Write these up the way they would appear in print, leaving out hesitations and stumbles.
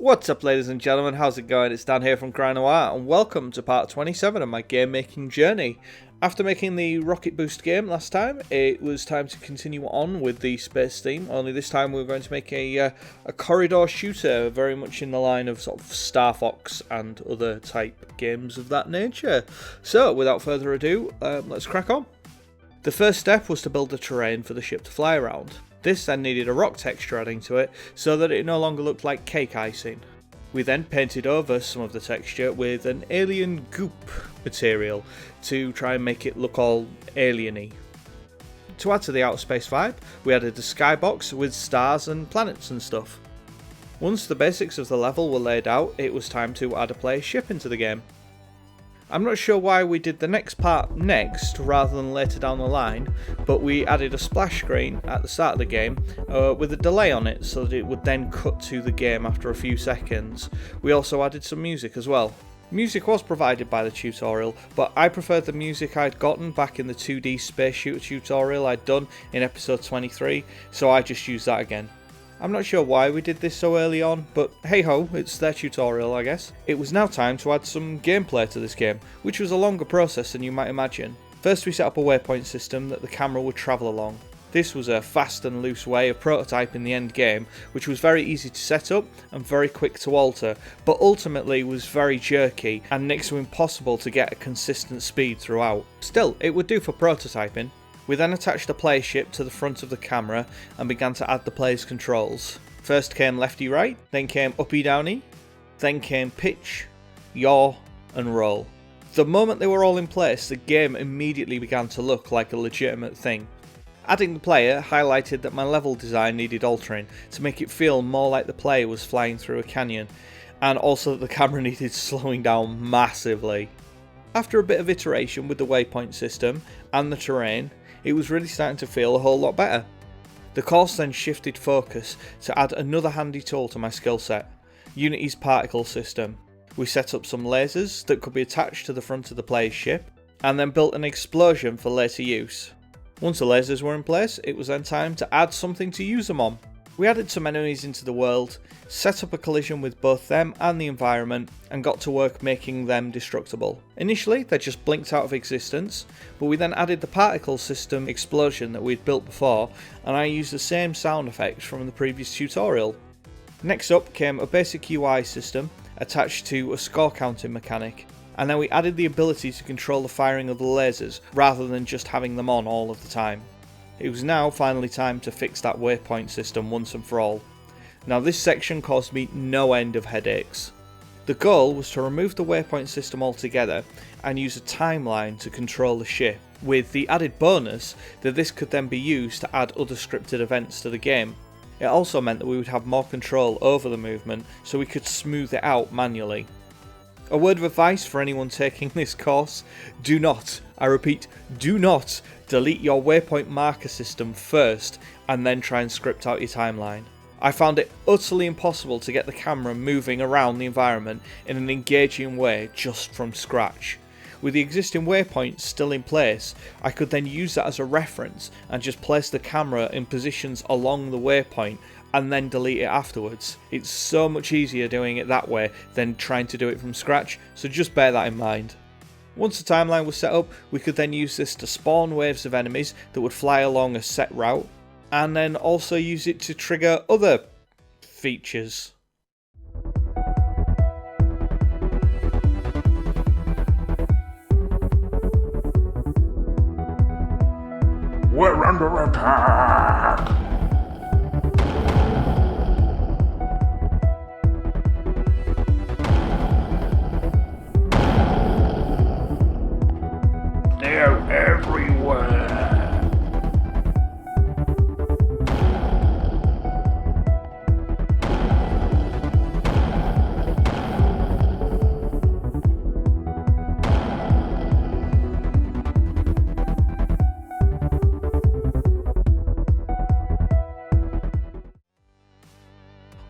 What's up, ladies and gentlemen, how's it going? It's Dan here from Cryonoir, and welcome to part 27 of my game making journey. After making the Rocket Boost game last time, it was time to continue on with the space theme, only this time we were going to make a corridor shooter, very much in the line of sort of Star Fox and other type games of that nature. So, without further ado, let's crack on. The first step was to build the terrain for the ship to fly around. This then needed a rock texture adding to it so that it no longer looked like cake icing. We then painted over some of the texture with an alien goop material to try and make it look all alien-y. To add to the outer space vibe, we added a skybox with stars and planets and stuff. Once the basics of the level were laid out, it was time to add a player ship into the game. I'm not sure why we did the next part next rather than later down the line, but we added a splash screen at the start of the game with a delay on it so that it would then cut to the game after a few seconds. We also added some music as well. Music was provided by the tutorial, but I preferred the music I'd gotten back in the 2D space shooter tutorial I'd done in episode 23, so I just used that again. I'm not sure why we did this so early on, but hey ho, it's their tutorial I guess. It was now time to add some gameplay to this game, which was a longer process than you might imagine. First we set up a waypoint system that the camera would travel along. This was a fast and loose way of prototyping the end game, which was very easy to set up and very quick to alter, but ultimately was very jerky and next to impossible to get a consistent speed throughout. Still, it would do for prototyping. We then attached a player ship to the front of the camera and began to add the player's controls. First came lefty right, then came uppy downy, then came pitch, yaw and roll. The moment they were all in place, the game immediately began to look like a legitimate thing. Adding the player highlighted that my level design needed altering to make it feel more like the player was flying through a canyon, and also that the camera needed slowing down massively. After a bit of iteration with the waypoint system and the terrain, it was really starting to feel a whole lot better. The course then shifted focus to add another handy tool to my skill set, Unity's particle system. We set up some lasers that could be attached to the front of the player's ship, and then built an explosion for later use. Once the lasers were in place, it was then time to add something to use them on. We added some enemies into the world, set up a collision with both them and the environment, and got to work making them destructible. Initially, they just blinked out of existence, but we then added the particle system explosion that we'd built before, and I used the same sound effects from the previous tutorial. Next up came a basic UI system attached to a score counting mechanic, and then we added the ability to control the firing of the lasers rather than just having them on all of the time. It was now finally time to fix that waypoint system once and for all. Now this section caused me no end of headaches. The goal was to remove the waypoint system altogether and use a timeline to control the ship, with the added bonus that this could then be used to add other scripted events to the game. It also meant that we would have more control over the movement so we could smooth it out manually. A word of advice for anyone taking this course: do not, I repeat, do not delete your waypoint marker system first and then try and script out your timeline. I found it utterly impossible to get the camera moving around the environment in an engaging way just from scratch. With the existing waypoints still in place, I could then use that as a reference and just place the camera in positions along the waypoint and then delete it afterwards. It's so much easier doing it that way than trying to do it from scratch, so just bear that in mind. Once the timeline was set up, we could then use this to spawn waves of enemies that would fly along a set route, and then also use it to trigger other features. We're under attack! They're everywhere!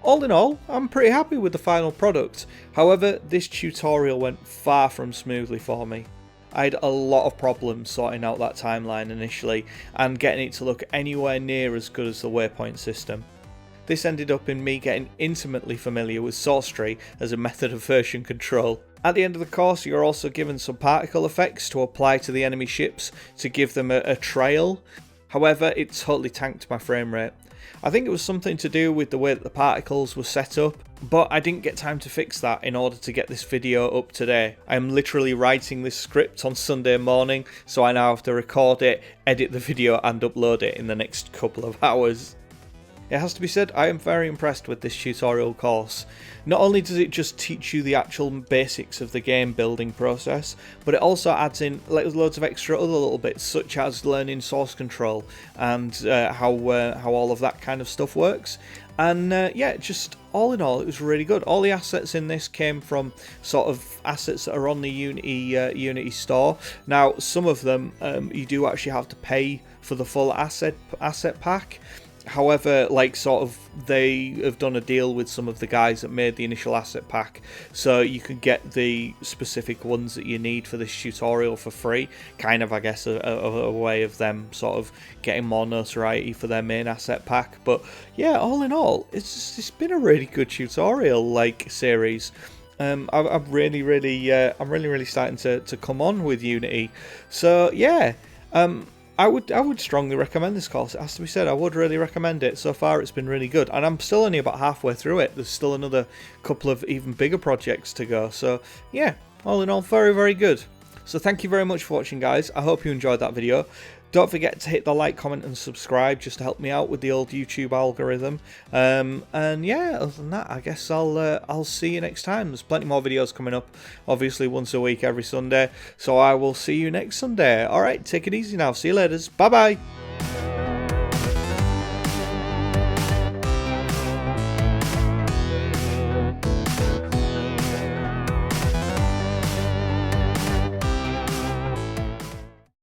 All in all, I'm pretty happy with the final product. However, this tutorial went far from smoothly for me. I had a lot of problems sorting out that timeline initially and getting it to look anywhere near as good as the waypoint system. This ended up in me getting intimately familiar with sorcery as a method of version control. At the end of the course, you're also given some particle effects to apply to the enemy ships to give them a trail. However, it totally tanked my frame rate. I think it was something to do with the way that the particles were set up, but I didn't get time to fix that in order to get this video up today. I am literally writing this script on Sunday morning, so I now have to record it, edit the video and upload it in the next couple of hours. It has to be said, I am very impressed with this tutorial course. Not only does it just teach you the actual basics of the game building process, but it also adds in loads of extra other little bits, such as learning source control and how all of that kind of stuff works. And yeah, just all in all, it was really good. All the assets in this came from sort of assets that are on the Unity store. Now, some of them you do actually have to pay for the full asset pack. However, like sort of they have done a deal with some of the guys that made the initial asset pack, so you could get the specific ones that you need for this tutorial for free. Kind of, I guess, a way of them sort of getting more notoriety for their main asset pack. But yeah, all in all, it's been a really good tutorial like series. I'm really starting to come on with Unity. So yeah. I would strongly recommend this course. It has to be said, I would really recommend it. So far it's been really good, and I'm still only about halfway through it. There's still another couple of even bigger projects to go. So yeah, all in all, very, very good. So thank you very much for watching, guys. I hope you enjoyed that video. Don't forget to hit the like, comment and subscribe just to help me out with the old YouTube algorithm. And yeah, other than that, I guess I'll see you next time. There's plenty more videos coming up, obviously once a week every Sunday. So I will see you next Sunday. Alright, take it easy now. See you later. Bye bye.